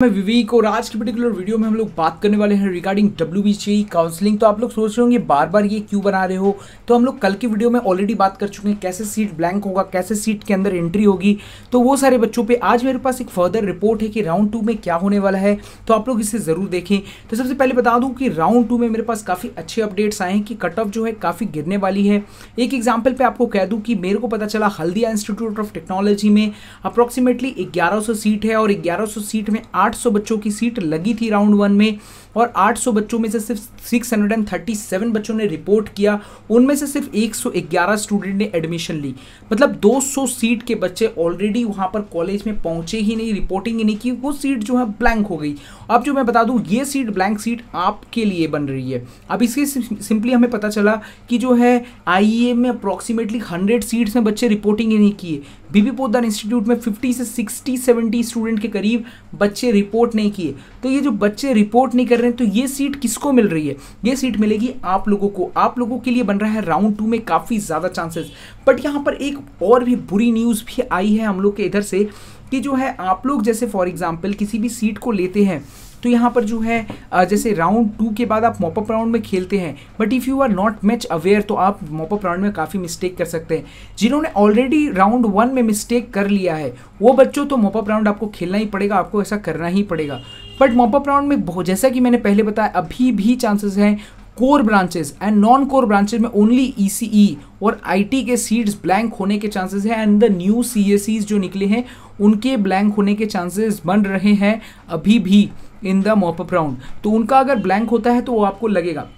मैं विवेक और आज की पर्टिकुलर वीडियो में हम लोग बात करने वाले हैं रिगार्डिंग WBCE काउंसलिंग। तो आप लोग सोच रहे होंगे बार बार ये क्यों बना रहे हो। तो हम लोग कल की वीडियो में ऑलरेडी बात कर चुके हैं कैसे सीट ब्लैंक होगा, कैसे सीट के अंदर एंट्री होगी। तो वो सारे बच्चों पे आज मेरे पास एक फर्दर रिपोर्ट है कि राउंड 2 में क्या होने वाला है, तो आप लोग इसे ज़रूर देखें। तो सबसे पहले बता दूँ कि राउंड 2 में मेरे पास काफ़ी अच्छे अपडेट्स आए हैं कि कट ऑफ जो है काफ़ी गिरने वाली है। एक एग्जाम्पल पे आपको कह दूँ कि मेरे को पता चला हल्दिया इंस्टीट्यूट ऑफ टेक्नोलॉजी में अप्रॉक्सीमेटली 1100 सीट है और 1100 सीट में 800 बच्चों की सीट लगी थी राउंड 1 में, और 800 बच्चों में से सिर्फ 637 बच्चों ने रिपोर्ट किया। उनमें से सिर्फ 111 स्टूडेंट ने एडमिशन ली। मतलब 200 सीट के बच्चे ऑलरेडी वहां पर कॉलेज में पहुंचे ही नहीं, रिपोर्टिंग ही नहीं की, वो सीट जो है ब्लैंक हो गई। अब जो मैं बता दूं, ये सीट ब्लैंक सीट आपके लिए बन रही है। अब इसके सिंपली हमें पता चला कि जो है IEM में अप्रॉक्सीमेटली 100 सीट्स में बच्चे रिपोर्टिंग ही नहीं किए। बीबी पोद्दार इंस्टीट्यूट में 50 से 60-70 स्टूडेंट के करीब बच्चे रिपोर्ट नहीं किए। तो ये जो बच्चे रिपोर्ट नहीं कर रहे हैं, तो ये सीट किसको मिल रही है? ये सीट मिलेगी आप लोगों को। आप लोगों के लिए बन रहा है राउंड 2 में काफ़ी ज़्यादा चांसेस। बट यहाँ पर एक और भी बुरी न्यूज़ भी आई है हम लोग के इधर से कि जो है आप लोग जैसे फॉर एग्जाम्पल किसी भी सीट को लेते हैं, तो यहाँ पर जो है जैसे राउंड 2 के बाद आप मॉपअप राउंड में खेलते हैं, but if you are not much aware तो आप मॉपअप राउंड में काफ़ी मिस्टेक कर सकते हैं। जिन्होंने ऑलरेडी राउंड 1 में मिस्टेक कर लिया है वो बच्चों, तो मॉपअप राउंड आपको खेलना ही पड़ेगा, आपको ऐसा करना ही पड़ेगा। बट मॉपअप राउंड में बहुत, जैसा कि मैंने पहले बताया, अभी भी चांसेस हैं core branches and non core branches में ओनली ECE और IT के सीट्स ब्लैंक होने के चांसेस हैं। एंड द न्यू CSEs जो निकले हैं उनके ब्लैंक होने के चांसेस बन रहे हैं अभी भी इन द मॉपअप राउंड। तो उनका अगर ब्लैंक होता है तो वो आपको लगेगा।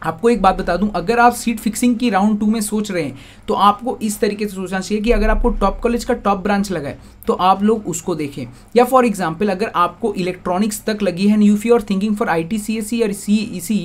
आपको एक बात बता दूं, अगर आप सीट फिक्सिंग की राउंड 2 में सोच रहे हैं तो आपको इस तरीके से सोचना चाहिए कि अगर आपको टॉप कॉलेज का टॉप ब्रांच लगा है तो आप लोग उसको देखें। या फॉर एग्जांपल अगर आपको इलेक्ट्रॉनिक्स तक लगी है, if you are thinking for IT CSE और CEC,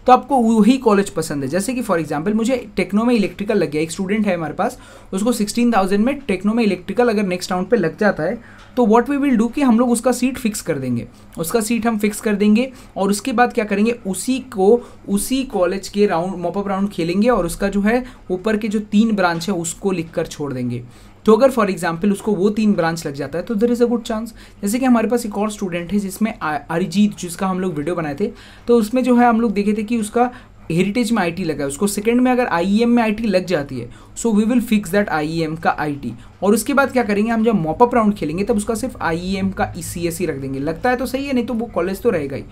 तो आपको वही कॉलेज पसंद है। जैसे कि फॉर एग्जांपल मुझे टेक्नो में इलेक्ट्रिकल लग गया, एक स्टूडेंट है हमारे पास, उसको 16,000 में टेक्नो में इलेक्ट्रिकल अगर नेक्स्ट राउंड पर लग जाता है, तो व्हाट वी विल डू कि हम लोग उसका सीट फिक्स कर देंगे, उसका सीट हम फिक्स कर देंगे। और उसके बाद क्या करेंगे, उसी कॉलेज के राउंड मॉपअप राउंड खेलेंगे और उसका जो है ऊपर के जो 3 ब्रांच है उसको लिख कर छोड़ देंगे। तो अगर फॉर एग्जांपल उसको वो 3 ब्रांच लग जाता है तो there is a good chance. जैसे कि हमारे पास एक और स्टूडेंट है जिसमें अरिजीत, जिसका हम लोग वीडियो बनाए थे, तो उसमें जो है हम लोग देखे थे कि उसका हेरिटेज में IT लगा है, उसको सेकंड में अगर IEM में IT लग जाती है, so we will fix that IEM का IT। और उसके बाद क्या करेंगे, हम जब मॉपअप राउंड खेलेंगे तब उसका सिर्फ IEM का CSE रख देंगे। लगता है तो सही है, नहीं तो वो कॉलेज तो रहेगा ही।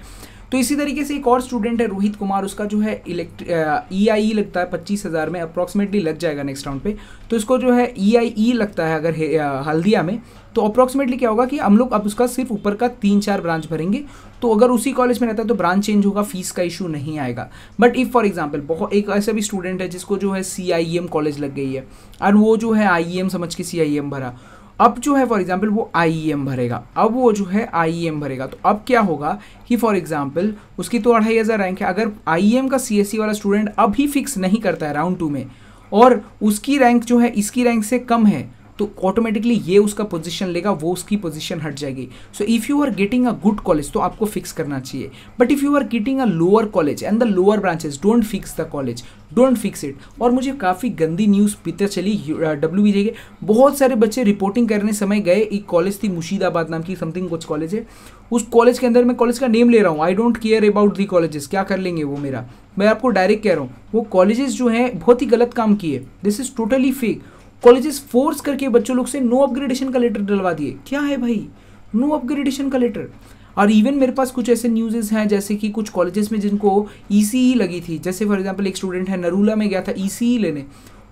तो इसी तरीके से एक और स्टूडेंट है रोहित कुमार, उसका जो है EIE लगता है 25,000 में अप्रॉक्सीमेटली लग जाएगा नेक्स्ट राउंड पे। तो इसको जो है EIE लगता है अगर हल्दिया में, तो अप्रॉक्सीमेटली क्या होगा कि हम लोग अब उसका सिर्फ ऊपर का 3-4 ब्रांच भरेंगे। तो अगर उसी कॉलेज में रहता है तो ब्रांच चेंज होगा, फीस का इशू नहीं आएगा। बट इफ़ फॉर एग्जांपल बहुत एक ऐसा भी स्टूडेंट है जिसको जो है CIEM कॉलेज लग गई है और वो जो है IEM समझ के CIEM भरा, अब जो है फॉर एग्जांपल वो IEM भरेगा, अब वो जो है IEM भरेगा, तो अब क्या होगा कि फॉर एग्जांपल उसकी तो 2500 रैंक है। अगर IEM का CSE वाला स्टूडेंट अभी फिक्स नहीं करता है राउंड 2 में और उसकी रैंक जो है इसकी रैंक से कम है, तो ऑटोमेटिकली ये उसका पोजीशन लेगा, वो उसकी पोजीशन हट जाएगी। So if you are getting a good college तो आपको फिक्स करना चाहिए। But if you are getting a lower college and the lower branches, don't fix the college, don't fix it. और मुझे काफ़ी गंदी न्यूज़ पता चली WBCE के बहुत सारे बच्चे रिपोर्टिंग करने समय गए, एक कॉलेज थी मुशीदाबाद नाम की समथिंग कुछ कॉलेज है, उस कॉलेज के अंदर मैं कॉलेज का नेम ले रहा हूँ, I don't care about the colleges, क्या कर लेंगे वो मेरा, मैं आपको डायरेक्ट कह रहा हूँ, वो कॉलेजेस जो हैं बहुत ही गलत काम किए। This is totally fake. Colleges force करके बच्चों लोग से नो अपग्रेडेशन का लेटर डलवा दिए। क्या है भाई, नो अपग्रेडेशन का लेटर? और इवन मेरे पास कुछ ऐसे न्यूज़ हैं जैसे कि कुछ कॉलेजेस में जिनको ECE लगी थी, जैसे फॉर एग्जांपल एक स्टूडेंट है नरूला में गया था ECE लेने,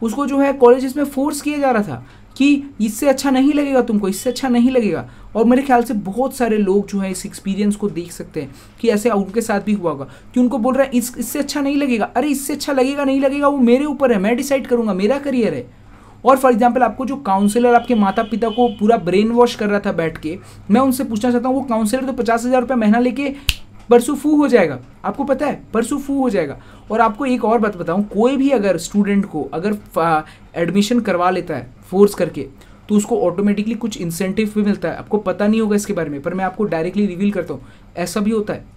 उसको जो है कॉलेजेस में फोर्स किया जा रहा था कि इससे अच्छा नहीं लगेगा तुमको, इससे अच्छा नहीं लगेगा। और मेरे ख्याल से बहुत सारे लोग जो है इस एक्सपीरियंस को देख सकते हैं कि ऐसे उनके साथ भी हुआ होगा कि उनको बोल रहा है इससे अच्छा नहीं लगेगा। अरे इससे अच्छा लगेगा नहीं लगेगा वो मेरे ऊपर है, मैं डिसाइड करूँगा, मेरा करियर है। और फॉर एग्जांपल आपको जो काउंसलर आपके माता पिता को पूरा ब्रेन वॉश कर रहा था बैठ के, मैं उनसे पूछना चाहता हूँ, वो काउंसलर तो 50,000 रुपये महीना लेके परसों फू हो जाएगा, आपको पता है, परसों फू हो जाएगा। और आपको एक और बात बताऊँ, कोई भी अगर स्टूडेंट को अगर एडमिशन करवा लेता है फोर्स करके, तो उसको ऑटोमेटिकली कुछ इंसेंटिव भी मिलता है। आपको पता नहीं होगा इसके बारे में, पर मैं आपको डायरेक्टली रिवील करता हूँ, ऐसा भी होता है।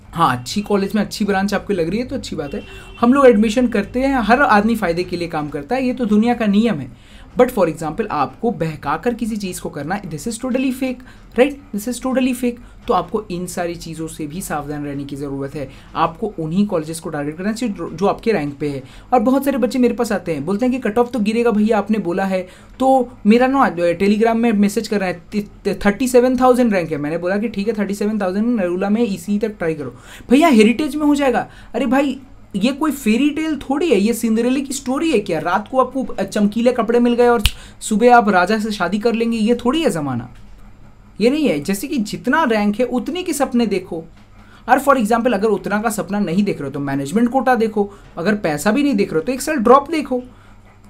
हाँ, अच्छी कॉलेज में अच्छी ब्रांच आपको लग रही है तो अच्छी बात है, हम लोग एडमिशन करते हैं, हर आदमी फ़ायदे के लिए काम करता है, ये तो दुनिया का नियम है। बट फॉर एग्जाम्पल आपको बहकाकर किसी चीज़ को करना, this is totally fake, right, this is totally fake. तो आपको इन सारी चीज़ों से भी सावधान रहने की ज़रूरत है। आपको उन्हीं कॉलेजेस को टारगेट करना चाहिए जो आपके रैंक पे है। और बहुत सारे बच्चे मेरे पास आते हैं, बोलते हैं कि कट ऑफ तो गिरेगा भैया, आपने बोला है। तो मेरा ना टेलीग्राम में मैसेज कर रहा है 37,000 रैंक है। मैंने बोला कि ठीक है 37,000 नरूला में इसी तक ट्राई करो। भैया हेरिटेज में हो जाएगा। अरे भाई ये कोई फेरी टेल थोड़ी है, ये सिंड्रेला की स्टोरी है क्या? रात को आपको चमकीले कपड़े मिल गए और सुबह आप राजा से शादी कर लेंगे, ये थोड़ी है ज़माना। ये नहीं है। जैसे कि जितना रैंक है उतने के सपने देखो। और फॉर एग्जाम्पल अगर उतना का सपना नहीं देख रहे हो तो मैनेजमेंट कोटा देखो, अगर पैसा भी नहीं देख रहे हो तो एक साल ड्रॉप देखो।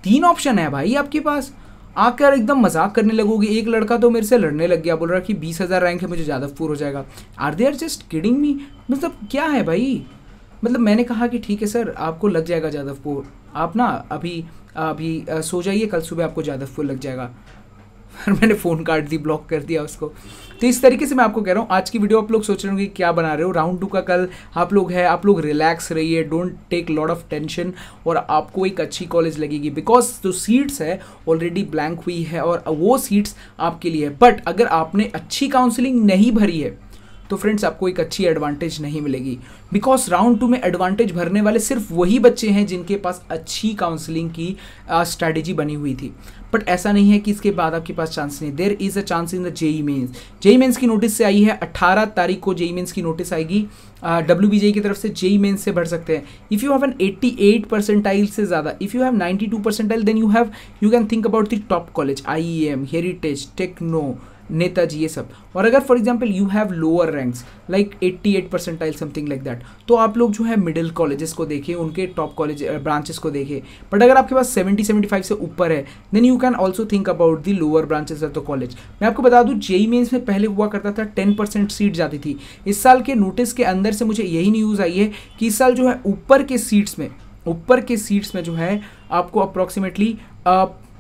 3 ऑप्शन है भाई आपके पास। आकर एकदम मजाक करने लगोगे। एक लड़का तो मेरे से लड़ने लग गया, बोल रहा कि 20,000 रैंक है, मुझे जादवपुर हो जाएगा। Are they are just kidding me? मतलब क्या है भाई? मतलब मैंने कहा कि ठीक है सर, आपको लग जाएगा जादवपुर, आप ना अभी सो जाइए, कल सुबह आपको जादवपुर लग जाएगा। और मैंने फ़ोन काट दी, ब्लॉक कर दिया उसको। तो इस तरीके से मैं आपको कह रहा हूँ, आज की वीडियो आप लोग सोच रहे होंगे क्या बना रहे हो, राउंड 2 का कल आप लोग रिलैक्स रहिए, don't take lot of tension, और आपको एक अच्छी कॉलेज लगेगी। बिकॉज जो सीट्स है ऑलरेडी ब्लैंक हुई है और वो सीट्स आपके लिए है। बट अगर आपने अच्छी काउंसलिंग नहीं भरी है तो फ्रेंड्स आपको एक अच्छी एडवांटेज नहीं मिलेगी। बिकॉज राउंड 2 में एडवांटेज भरने वाले सिर्फ वही बच्चे हैं जिनके पास अच्छी काउंसलिंग की स्ट्रैटेजी बनी हुई थी। बट ऐसा नहीं है कि इसके बाद आपके पास चांस नहीं। There is a chance in the JEE mains. JEE mains की नोटिस से आई है, 18 तारीख को जेई मेंस की नोटिस आएगी। WBJ की तरफ से जेई मेंस से भर सकते हैं। If you have an 88 percentile से ज़्यादा, if you have 92 percentile, then you can think about the top college, IEM, Heritage, Techno, Netaji, ये सब। और अगर for example you have lower ranks like 88 percentile something like that, तो आप लोग जो है मिडिल कॉलेजेस को देखें, उनके टॉप कॉलेज ब्रांचेस को देखें। बट अगर आपके पास 70-75 से ऊपर है, then you can also think about the lower branches of the college. मैं आपको बता दूं, जेई मेंस में पहले हुआ करता था 10% सीट जाती थी। इस साल के नोटिस के अंदर से मुझे यही न्यूज़ आई है कि इस साल जो है ऊपर के सीट्स में जो है आपको अप्रॉक्सीमेटली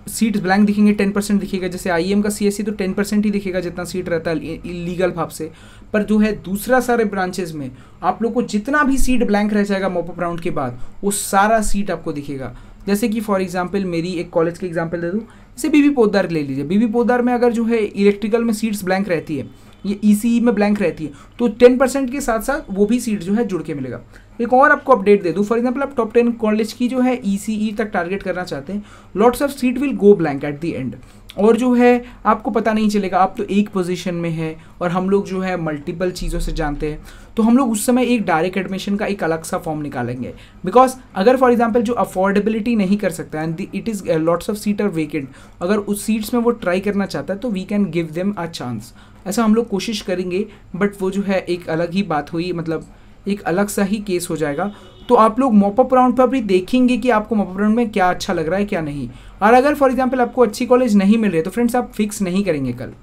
सीट्स ब्लैंक दिखेंगे, 10% दिखेगा। जैसे IEM का CSE तो 10% ही दिखेगा जितना सीट रहता है इलीगल भाव से। पर जो है दूसरा सारे ब्रांचेस में आप लोग को जितना भी सीट ब्लैंक रह जाएगा मॉपअप राउंड के बाद, वो सारा सीट आपको दिखेगा। जैसे कि फॉर एग्जांपल मेरी एक कॉलेज के एग्जांपल दे दूँ, जैसे बीबी पोद्दार ले लीजिए। बीबी पोद्दार में अगर जो है इलेक्ट्रिकल में सीट्स ब्लैंक रहती है, ये ECE में ब्लैंक रहती है, तो 10% के साथ साथ वो भी सीट जो है जुड़ के मिलेगा। एक और आपको अपडेट दे दूं, फॉर एग्जांपल आप टॉप 10 कॉलेज की जो है ECE तक टारगेट करना चाहते हैं, lots of seat will go blank at the end, और जो है आपको पता नहीं चलेगा। आप तो एक पोजीशन में है और हम लोग जो है मल्टीपल चीज़ों से जानते हैं, तो हम लोग उस समय एक डायरेक्ट एडमिशन का एक अलग सा फॉर्म निकालेंगे। बिकॉज अगर फॉर एग्जांपल जो अफोर्डेबिलिटी नहीं कर सकता and it is lots of seat are vacant, अगर उस सीट्स में वो ट्राई करना चाहता है तो we can give them a chance. ऐसा हम लोग कोशिश करेंगे। बट वो जो है एक अलग ही बात हुई, मतलब एक अलग सा ही केस हो जाएगा। तो आप लोग मॉपअप राउंड पर भी देखेंगे कि आपको मॉपअप राउंड में क्या अच्छा लग रहा है क्या नहीं। और अगर फॉर एग्जांपल आपको अच्छी कॉलेज नहीं मिल रही है तो फ्रेंड्स आप फिक्स नहीं करेंगे कल,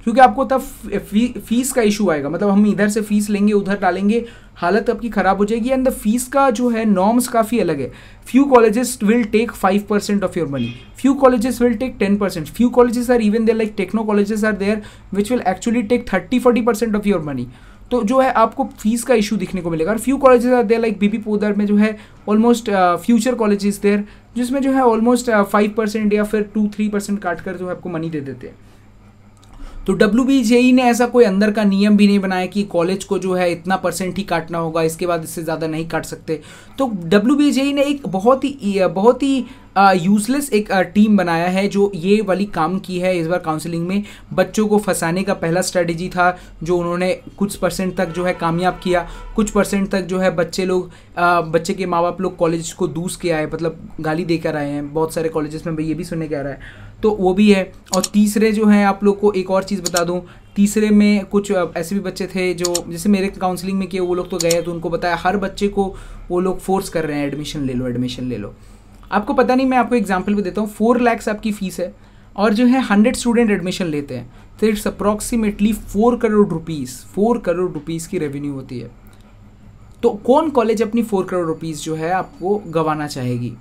क्योंकि आपको तब फीस का इशू आएगा। मतलब हम इधर से फीस लेंगे, उधर डालेंगे, हालत आपकी ख़राब हो जाएगी। एंड द फीस का जो है नॉर्म्स काफ़ी अलग है। Few colleges will take 5% of your money, few colleges will take 10%, few colleges are even there like Techno colleges are there which will actually take 30-40% of your money. तो जो है आपको फीस का इशू दिखने को मिलेगा। और few colleges are there like BB Poddar में जो है ऑलमोस्ट फ्यूचर कॉलेजेस देयर, जिसमें जो है ऑलमोस्ट 5% या फिर 2-3% काट कर जो है आपको मनी दे देते हैं। तो WBJE ने ऐसा कोई अंदर का नियम भी नहीं बनाया कि कॉलेज को जो है इतना % ही काटना होगा, इसके बाद इससे ज़्यादा नहीं काट सकते। तो WBJE ने एक बहुत ही यूजलेस एक टीम बनाया है जो ये वाली काम की है इस बार काउंसलिंग में। बच्चों को फंसाने का पहला स्ट्रेटजी था जो उन्होंने कुछ % तक जो है कामयाब किया, कुछ % तक जो है बच्चे के माँ बाप लोग कॉलेज को दूस के आए, मतलब गाली देकर आए हैं। बहुत सारे कॉलेजेस में भाई ये भी सुनने के आ रहा है, तो वो भी है। और तीसरे जो हैं आप लोग को एक और चीज़ बता दूं, तीसरे में कुछ ऐसे भी बच्चे थे जो जैसे मेरे काउंसलिंग में किए, वो लोग तो गए तो उनको बताया हर बच्चे को वो लोग फोर्स कर रहे हैं एडमिशन ले लो। आपको पता नहीं, मैं आपको एग्जांपल भी देता हूँ। 4 लाख आपकी फ़ीस है और जो है 100 स्टूडेंट एडमिशन लेते हैं, तो इट्स अप्रॉक्सीमेटली 4 करोड़ रुपीज़ की रेवेन्यू होती है। तो कौन कॉलेज अपनी 4 करोड़ रुपीज़ जो है आपको गंवाना चाहेगी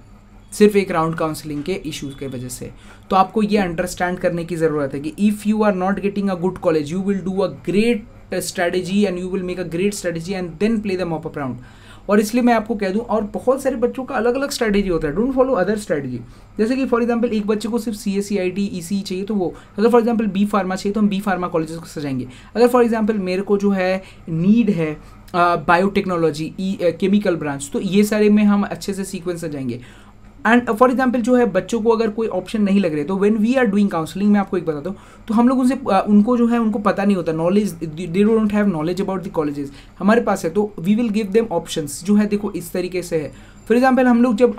सिर्फ एक राउंड काउंसलिंग के इश्यूज़ के वजह से? तो आपको ये अंडरस्टैंड करने की ज़रूरत है कि if you are not getting a good college, you will do a great strategy and you will make a great strategy and then play the mop-up round. और इसलिए मैं आपको कह दूं, और बहुत सारे बच्चों का अलग अलग स्ट्रैटेजी होता है, डोंट फॉलो अदर स्ट्रैटेजी। जैसे कि फॉर एग्जांपल एक बच्चे को सिर्फ CSE IT ECE चाहिए तो वो, अगर फॉर एग्जांपल बी फार्मा चाहिए तो हम बी फार्मा कॉलेजेस को सजाएंगे। अगर फॉर एग्जांपल मेरे को जो है नीड है बायोटेक्नोलॉजी केमिकल ब्रांच, तो ये सारे में हम अच्छे से सीक्वेंस सजाएंगे। एंड फॉर एग्जाम्पल जो है बच्चों को अगर कोई ऑप्शन नहीं लग रहे तो when we are doing counselling, मैं आपको एक बताता हूँ, तो हम लोग उनसे उनको जो है उनको पता नहीं होता, knowledge, they don't have knowledge about the colleges, हमारे पास है, तो we will give them options जो है देखो इस तरीके से है। फॉर एग्जाम्पल हम लोग जब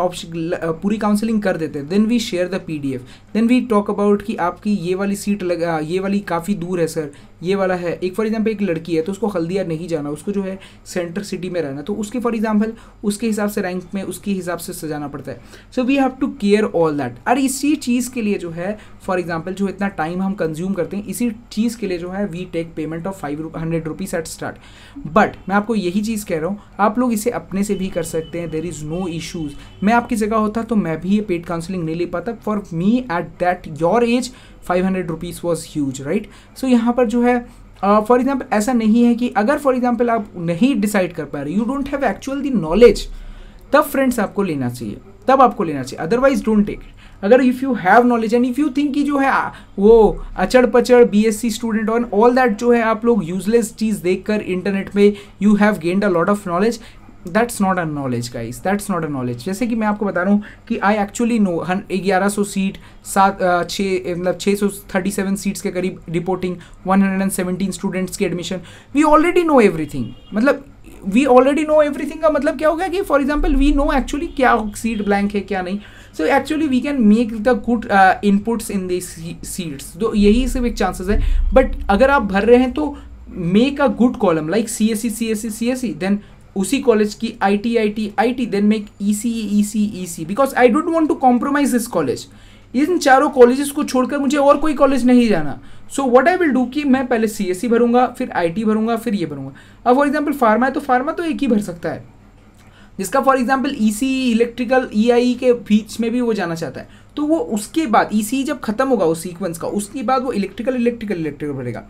पूरी काउंसलिंग कर देते हैं, then we share the PDF, then we talk about कि आपकी ये वाली सीट ये वाली काफ़ी दूर है सर, ये वाला है। एक फॉर एग्जाम्पल एक लड़की है तो उसको हल्दिया नहीं जाना, उसको जो है सेंटर सिटी में रहना, तो उसके फॉर एग्जाम्पल उसके हिसाब से रैंक में उसके हिसाब से सजाना पड़ता है। So we have to care all that. और इसी चीज़ के लिए जो है फॉर एग्जाम्पल जो इतना टाइम हम कंज्यूम करते हैं, इसी चीज़ के लिए जो है we take payment of 500 rupees at start. But मैं आपको यही चीज़ कह रहा हूँ, आप लोग इसे अपने से भी कर सकते हैं, देयर इज़ नो इशूज़। मैं आपकी जगह होता तो मैं भी ये पेड काउंसलिंग नहीं ले पाता। For me at that your age 500 rupees was huge, right. सो यहाँ पर जो है फॉर एग्जाम्पल ऐसा नहीं है कि अगर फॉर एग्जाम्पल आप नहीं डिसाइड कर पा रहे, you don't have actual the knowledge, तब फ्रेंड्स आपको लेना चाहिए, तब आपको लेना चाहिए, अदरवाइज डोंट टेक इट। अगर if you have knowledge and if you think कि जो है वो अचड़ पचड़ BSc स्टूडेंट और ऑल दैट जो है आप लोग यूजलेस चीज़ देखकर इंटरनेट में you have gained a lot of knowledge, that's not a knowledge guys, that's not a knowledge. जैसे कि मैं आपको बता रहा हूँ कि I actually know 1100 seat, 637 seats के करीब रिपोर्टिंग, 117 स्टूडेंट्स की admission, we already know everything. मतलब वी ऑलरेडी नो एवरीथिंग का मतलब क्या होगा कि for example we know actually क्या सीट ब्लैंक है क्या नहीं। So actually we can make the good inputs in this seats, तो यही सिर्फ एक चांसेस है। बट अगर आप भर रहे हैं तो make a good column like CSE then उसी कॉलेज की IT then make ECE because I don't want to compromise this college. इन चारों कॉलेजेस को छोड़कर मुझे और कोई कॉलेज नहीं जाना। So what I will do कि मैं पहले CSE भरूंगा, फिर IT भरूंगा, फिर ये भरूंगा। अब फॉर एग्जाम्पल फार्मा है तो फार्मा तो एक ही भर सकता है, जिसका for example ECE electrical EIE के बीच में भी वो जाना चाहता है, तो वो उसके बाद ECE जब खत्म होगा उस सीक्वेंस का, उसके बाद वो इलेक्ट्रिकल भरेगा।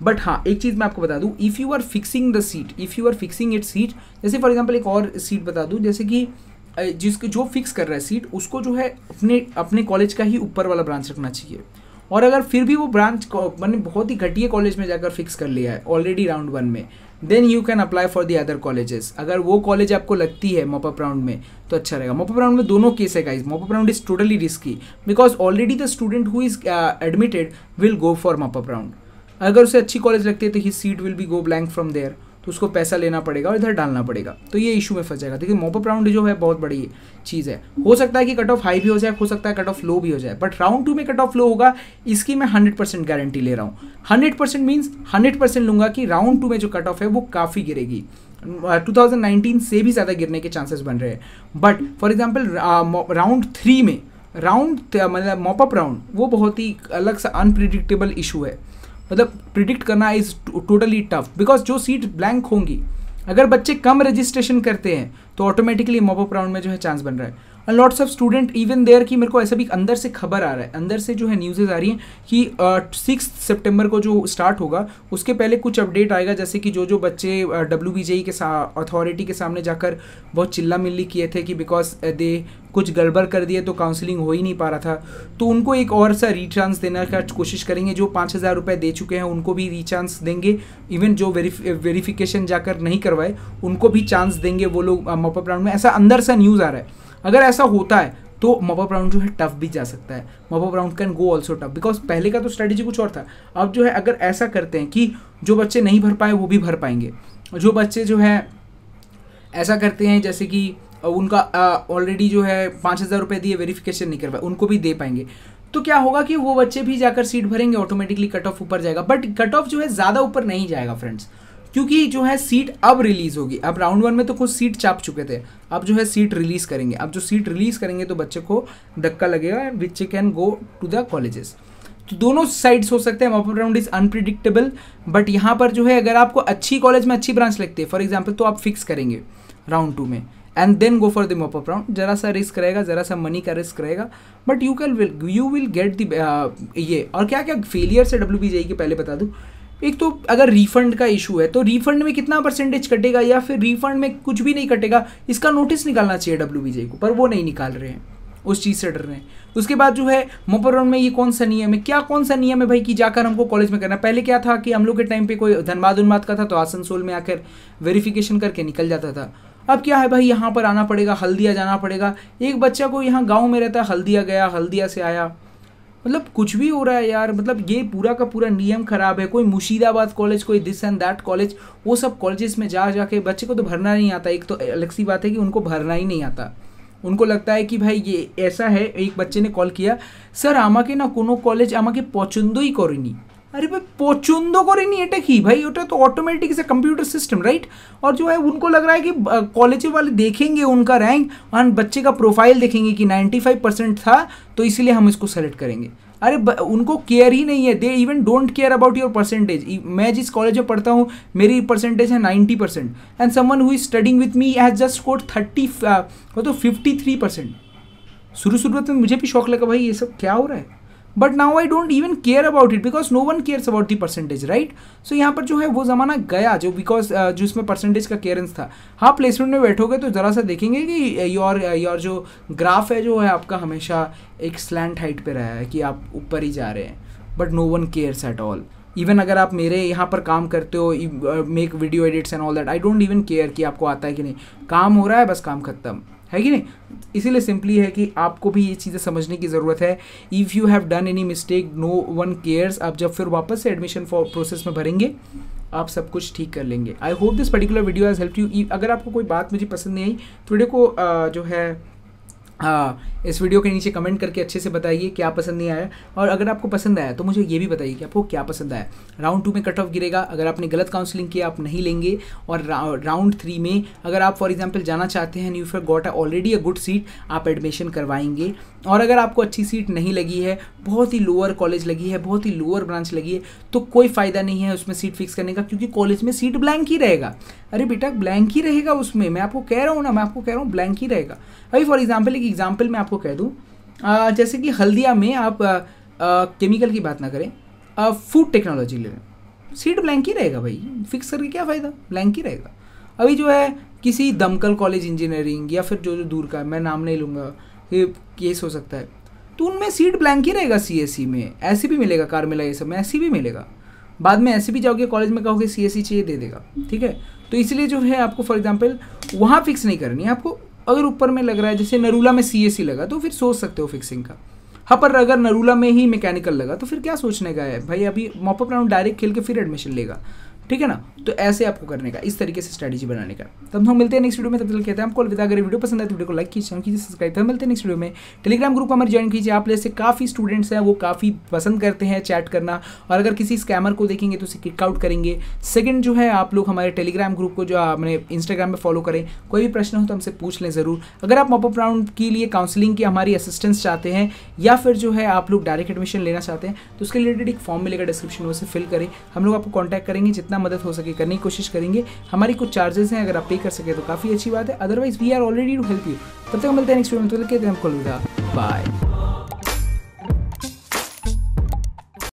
बट हाँ एक चीज़ मैं आपको बता दूँ, if you are fixing the seat, if you are fixing it seat, जैसे फॉर एग्जाम्पल एक और सीट बता दूँ, जैसे कि जिसको जो फिक्स कर रहा है सीट, उसको जो है अपने कॉलेज का ही ऊपर वाला ब्रांच रखना चाहिए। और अगर फिर भी वो ब्रांच मैंने बहुत ही घटिया कॉलेज में जाकर फिक्स कर लिया है ऑलरेडी राउंड 1 में, then you can apply for the other colleges. अगर वो कॉलेज आपको लगती है मॉपअप राउंड में तो अच्छा रहेगा। मॉपअप राउंड में दोनों केस है guys, mop up round is totally risky because already the student who is admitted will go for mop up round. अगर उसे अच्छी कॉलेज लगती है तो ही seat will be go blank from there, तो उसको पैसा लेना पड़ेगा और इधर डालना पड़ेगा, तो ये इशू में फंस जाएगा। देखिए मॉपअप राउंड जो है बहुत बड़ी चीज़ है, हो सकता है कि कट ऑफ हाई भी हो जाए, हो सकता है कट ऑफ लो भी हो जाए, बट राउंड 2 में कट ऑफ लो होगा, इसकी मैं 100% गारंटी ले रहा हूँ। 100% मीन्स 100% लूँगा कि राउंड 2 में जो कट ऑफ है वो काफ़ी गिरेगी, 2019 से भी ज़्यादा गिरने के चांसेस बन रहे हैं। बट फॉर एग्जाम्पल राउंड 3 में मतलब मॉपअप राउंड वो बहुत ही अलग सा अनप्रिडिक्टेबल इशू है, मतलब प्रिडिक्ट करना इज टोटली टफ बिकॉज जो सीट ब्लैंक होंगी, अगर बच्चे कम रजिस्ट्रेशन करते हैं तो ऑटोमेटिकली मॉपअप राउंड में जो है चांस बन रहा है। And lots of student even there कि मेरे को ऐसा भी अंदर से खबर आ रहा है, अंदर से जो है न्यूज़ेज आ रही हैं कि 6 सितंबर को जो स्टार्ट होगा उसके पहले कुछ अपडेट आएगा, जैसे कि जो बच्चे WBJE के अथॉरिटी के सामने जाकर बहुत चिल्ला मिल्ली किए थे कि बिकॉज दे कुछ गड़बड़ कर दिए तो काउंसलिंग हो ही नहीं पा रहा था, तो उनको एक और सा रीचांस देने का कोशिश करेंगे। जो 5000 रुपये दे चुके हैं उनको भी रीचांस देंगे, इवन जो वेरिफिकेशन जाकर नहीं करवाए उनको भी चांस देंगे वो लोग मॉपअप राउंड में। ऐसा अंदर सा न्यूज़ आ रहा है। अगर ऐसा होता है तो मॉपअप राउंड जो है टफ भी जा सकता है, mop up round can go also tough because पहले का तो स्ट्रेटेजी कुछ और था। अब जो है अगर ऐसा करते हैं कि जो बच्चे नहीं भर पाए वो भी भर पाएंगे, जो बच्चे जो है ऐसा करते हैं जैसे कि उनका ऑलरेडी जो है 5000 रुपये दिए वेरिफिकेशन नहीं करवाए उनको भी दे पाएंगे, तो क्या होगा कि वो बच्चे भी जाकर सीट भरेंगे, ऑटोमेटिकली कट ऑफ ऊपर जाएगा। बट कट ऑफ जो है ज़्यादा ऊपर नहीं जाएगा फ्रेंड्स, क्योंकि जो है सीट अब रिलीज़ होगी। अब राउंड 1 में तो कुछ सीट चाप चुके थे, अब जो है सीट रिलीज़ करेंगे। अब जो सीट रिलीज़ करेंगे तो बच्चे को धक्का लगेगा which can go to the colleges. तो दोनों साइड्स हो सकते हैं, mop up round is unpredictable. But यहाँ पर जो है अगर आपको अच्छी कॉलेज में अच्छी ब्रांच लगती है फॉर एग्जाम्पल, तो आप फिक्स करेंगे राउंड 2 में and then go for the mop up round. जरा सा रिस्क रहेगा, जरा सा मनी का रिस्क रहेगा, but you will get the ये। और क्या क्या फेलियर्स है WBJE के पहले बता दूँ। एक तो अगर रिफंड का इशू है तो रिफंड में कितना परसेंटेज कटेगा या फिर रिफंड में कुछ भी नहीं कटेगा, इसका नोटिस निकालना चाहिए डब्ल्यूबीजे को, पर वो नहीं निकाल रहे हैं, उस चीज़ से डर रहे हैं। उसके बाद जो है मोपराउंड में ये कौन सा नियम है, क्या कौन सा नियम है भाई कि जाकर हमको कॉलेज में करना। पहले क्या था कि हम लोग के टाइम पे कोई धनबाद उन्माद का था तो आसनसोल में आकर वेरिफिकेशन करके निकल जाता था। अब क्या है भाई, यहाँ पर आना पड़ेगा, हल्दिया जाना पड़ेगा। एक बच्चा को यहाँ गाँव में रहता है, हल्दिया गया, हल्दिया से आया, मतलब कुछ भी हो रहा है यार। मतलब ये पूरा का पूरा नियम खराब है। कोई मुर्शिदाबाद कॉलेज, कोई दिस एंड दैट कॉलेज, वो सब कॉलेजेस में जाके बच्चे को तो भरना नहीं आता। एक तो अलग सी बात है कि उनको भरना ही नहीं आता, उनको लगता है कि भाई ये ऐसा है। एक बच्चे ने कॉल किया, सर आमाके ना कोनो कॉलेज आमाके पसंदई करेनी। अरे भाई पसंद करेनी এটা কি भाई, ওটা तो ऑटोमेटिक से कंप्यूटर सिस्टम राइट। और जो है उनको लग रहा है कि कॉलेज वाले देखेंगे उनका रैंक और बच्चे का प्रोफाइल देखेंगे कि 95% था तो इसलिए हम इसको सेलेक्ट करेंगे। अरे उनको केयर ही नहीं है, they even don't care about your percentage. मैं जिस कॉलेज में पढ़ता हूँ मेरी परसेंटेज है 90% and someone who is studying with me has just scored 53%। शुरुआत में मुझे भी शौक लगा भाई ये सब क्या हो रहा है, but now I don't even care about it because no one cares about the percentage right. सो यहाँ पर जो है वो ज़माना गया जो बिकॉज जो इसमें परसेंटेज का केयरेंस था। हाँ प्लेसमेंट में बैठोगे तो ज़रा सा देखेंगे कि योर जो ग्राफ है जो है आपका हमेशा एक स्लैंट हाइट पे रहा है कि आप ऊपर ही जा रहे हैं, but no one cares at all. Even अगर आप मेरे यहाँ पर काम करते हो, make video edits and all that, I don't even care कि आपको आता है कि नहीं, काम हो रहा है बस, काम खत्म है कि नहीं। इसीलिए सिंपली है कि आपको भी ये चीज़ें समझने की ज़रूरत है। If you have done any mistake no one cares. आप जब फिर वापस से एडमिशन प्रोसेस में भरेंगे आप सब कुछ ठीक कर लेंगे। I hope this particular video has help you. अगर आपको कोई बात मुझे पसंद नहीं आई तो वीडियो को जो है इस वीडियो के नीचे कमेंट करके अच्छे से बताइए क्या पसंद नहीं आया, और अगर आपको पसंद आया तो मुझे ये भी बताइए कि आपको क्या पसंद आया। राउंड 2 में कट ऑफ गिरेगा, अगर आपने गलत काउंसलिंग किया आप नहीं लेंगे, और राउंड 3 में अगर आप फॉर एग्जांपल जाना चाहते हैं, you have got already a good seat, आप एडमिशन करवाएंगे। और अगर आपको अच्छी सीट नहीं लगी है, बहुत ही लोअर कॉलेज लगी है, बहुत ही लोअर ब्रांच लगी है, तो कोई फ़ायदा नहीं है उसमें सीट फिक्स करने का, क्योंकि कॉलेज में सीट ब्लैंक ही रहेगा। अरे बेटा ब्लैंक ही रहेगा उसमें, मैं आपको कह रहा हूँ ना, मैं आपको कह रहा हूँ ब्लैंक ही रहेगा। अभी फॉर एग्जाम्पल एक एग्जाम्पल मैं आपको कह दूँ, जैसे कि हल्दिया में आप केमिकल की बात ना करें, फूड टेक्नोलॉजी ले लें, सीट ब्लैंक ही रहेगा भाई, फिक्स करके क्या फ़ायदा, ब्लैंक ही रहेगा। अभी जो है किसी दमकल कॉलेज इंजीनियरिंग या फिर जो दूर का, मैं नाम नहीं लूँगा, ये केस हो सकता है, तो उनमें सीट ब्लैंक ही रहेगा। सीएससी में ऐसे भी मिलेगा, कार्मेला ये सब में ऐसे भी मिलेगा, बाद में ऐसे भी जाओगे कॉलेज में कहोगे सीएससी चाहिए दे देगा, ठीक है। तो इसलिए जो है आपको फॉर एग्जांपल वहाँ फिक्स नहीं करनी है आपको। अगर ऊपर में लग रहा है, जैसे नरूला में सीएससी लगा तो फिर सोच सकते हो फिक्सिंग का। हाँ पर अगर नरूला में ही मैकेनिकल लगा तो फिर क्या सोचने का है भाई, अभी मॉपअप राउंड डायरेक्ट खेल के फिर एडमिशन लेगा, ठीक है ना। तो ऐसे आपको करने का, इस तरीके से स्ट्रैटेजी बनाने का। तब हम मिलते हैं नेक्स्ट वीडियो में, तब तक कहते हैं आपको अलविदा। अगर वीडियो पसंद आए तो वीडियो को लाइक कीजिए, चैनल कीजिए सब्सक्राइब। तब मिलते हैं नेक्स्ट वीडियो में। टेलीग्राम ग्रुप हमारे ज्वाइन कीजिए, आप जैसे काफ़ी स्टूडेंट्स हैं वो काफ़ी पसंद करते हैं चैट करना, और अगर किसी स्कैमर को देखेंगे तो उसे किक आउट करेंगे। सेकंड जो है आप लोग हमारे टेलीग्राम ग्रुप को जो अपने इंस्टाग्राम में फॉलो करें, कोई भी प्रश्न हो तो हमसे पूछ लें ज़रूर। अगर आप मॉपअप राउंड के लिए काउंसलिंग की हमारी असिस्टेंस चाहते हैं, या फिर जो है आप लोग डायरेक्ट एडमिशन लेना चाहते हैं, तो उसके रिलेटेड एक फॉर्म मिलेगा डिस्क्रिप्शन में, उसे फिल करें, हम लोग आपको कॉन्टैक्ट करेंगे, जितना मदद हो सके करने की कोशिश करेंगे। हमारी कुछ चार्जेस हैं, अगर आप पे कर सके तो काफ़ी अच्छी बात है, otherwise we are already to help you. तब तक मिलते हैं नेक्स्ट वीडियो में, तो कहते हैं हमको अलविदा, बाय।